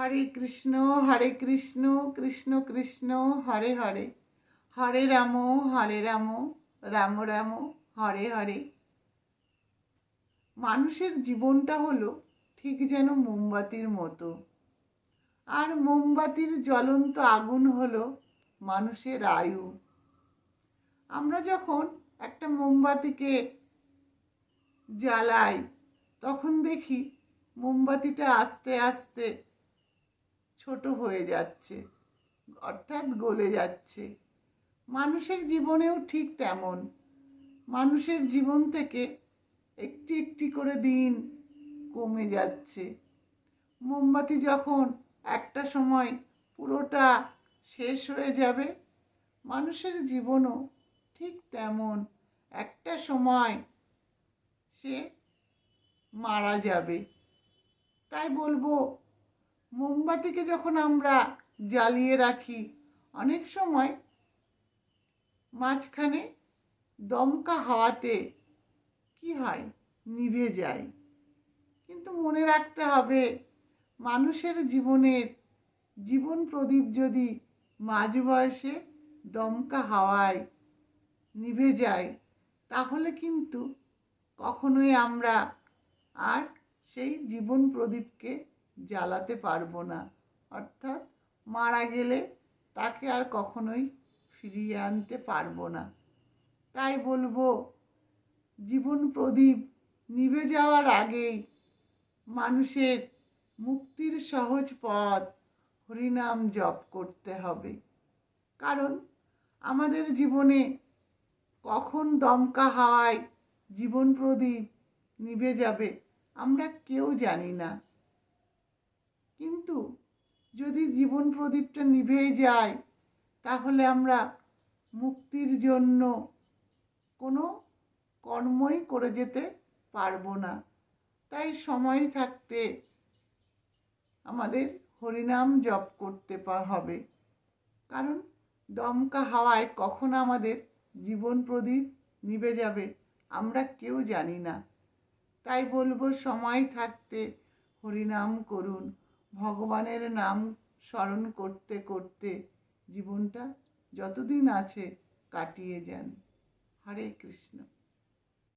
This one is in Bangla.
হরে কৃষ্ণ কৃষ্ণ কৃষ্ণ হরে হরে, হরে রাম রাম রাম হরে হরে। মানুষের জীবনটা হলো ঠিক যেন মোমবাতির মতো, আর মোমবাতির জ্বলন্ত আগুন হলো মানুষের আয়ু। আমরা যখন একটা মোমবাতিকে জ্বালাই তখন দেখি মোমবাতিটা আস্তে আস্তে ছোট হয়ে যাচ্ছে, অর্থাৎ গলে যাচ্ছে। মানুষের জীবনেও ঠিক তেমন। মানুষের জীবন থেকে একটি একটি করে দিন কমে যাচ্ছে। মোমবাতি যখন একটা সময় পুরোটা শেষ হয়ে যাবে, মানুষের জীবনও ঠিক তেমন একটা সময় সে মারা যাবে। তাই বলবো, মোমবাতিকে যখন আমরা জ্বালিয়ে রাখি, অনেক সময় মাঝখানে দমকা হাওয়াতে কি হয়, নিভে যায়। কিন্তু মনে রাখতে হবে, মানুষের জীবন প্রদীপ যদি মাঝ বয়সে দমকা হাওয়ায় নিভে যায়, তাহলে কিন্তু কখনোই আমরা আর সেই জীবন প্রদীপকে জ্বালাতে পারবো না। অর্থাৎ মারা গেলে তাকে আর কখনোই ফিরিয়ে আনতে পারবো না। তাই বলবো, জীবন প্রদীপ নিভে যাওয়ার আগেই মানুষের মুক্তির সহজ পথ হরিনাম জপ করতে হবে। কারণ আমাদের জীবনে কখন দমকা হাওয়ায় জীবন প্রদীপ নিভে যাবে আমরা কেউ জানি না। কিন্তু যদি জীবন প্রদীপটা নিভেই যায়, তাহলে আমরা মুক্তির জন্য কোনো কর্মই করে যেতে পারবো না। তাই সময় থাকতে আমাদের হরিনাম জপ করতে হবে। কারণ দমকা হাওয়ায় কখন আমাদের জীবন প্রদীপ নিভে যাবে আমরা কেউ জানি না। তাই বলবো, সময় থাকতে হরিনাম করুন। ভগবানের নাম স্মরণ করতে করতে জীবনটা যতদিন আছে কাটিয়ে যান। হরে কৃষ্ণ।